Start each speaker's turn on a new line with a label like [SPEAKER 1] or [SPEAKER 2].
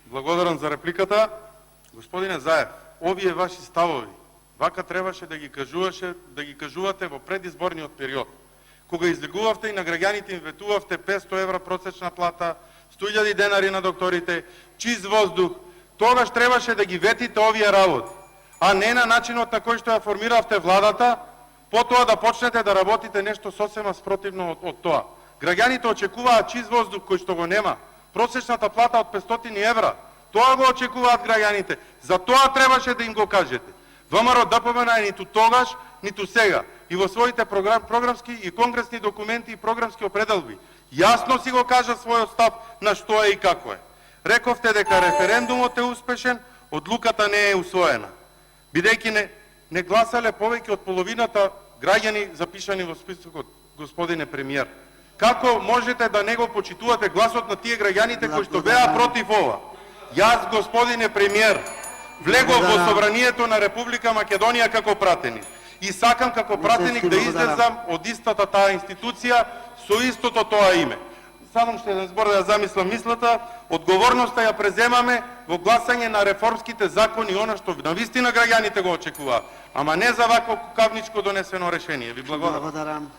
[SPEAKER 1] Благодарам за репликата. Господине Заев, овие ваши ставови, вака требаше да ги кажувате во предизборниот период. Кога излегувавте и на граѓаните им ветувавте 500 евра просечна плата, 100.000 денари на докторите, чист воздух, тогаш требаше да ги ветите овие работи, а не на начинот на кој што ја формиравте владата, потоа да почнете да работите нешто сосема спротивно од тоа. Граѓаните очекуваат чист воздух кој што го нема, просечната плата од 500 евра, тоа го очекуваат граѓаните, за тоа требаше да им го кажете. ВМРО ДПМН ниту тогаш, ниту сега, и во своите програмски и конгресни документи и програмски определби, јасно си го кажа својот став на што е и како е. Рековте дека референдумот е успешен, одлуката не е усвоена. Бидејќи не гласале повеќе од половината граѓани запишани во списокот, господине премиер. Како можете да не го почитувате гласот на тие граѓаните кои што беа против ова? Јас, господине премиер, влегов во собранието на Република Македонија како пратеник и сакам како пратеник да излезам од истата таа институција со истото тоа име. Само ще еден збор да ја замислам мислата, одговорноста ја преземаме во гласање на реформските закони, она што навистина граѓаните го очекуваат, ама не за вакво кукавничко донесено решение. Ви благодарам.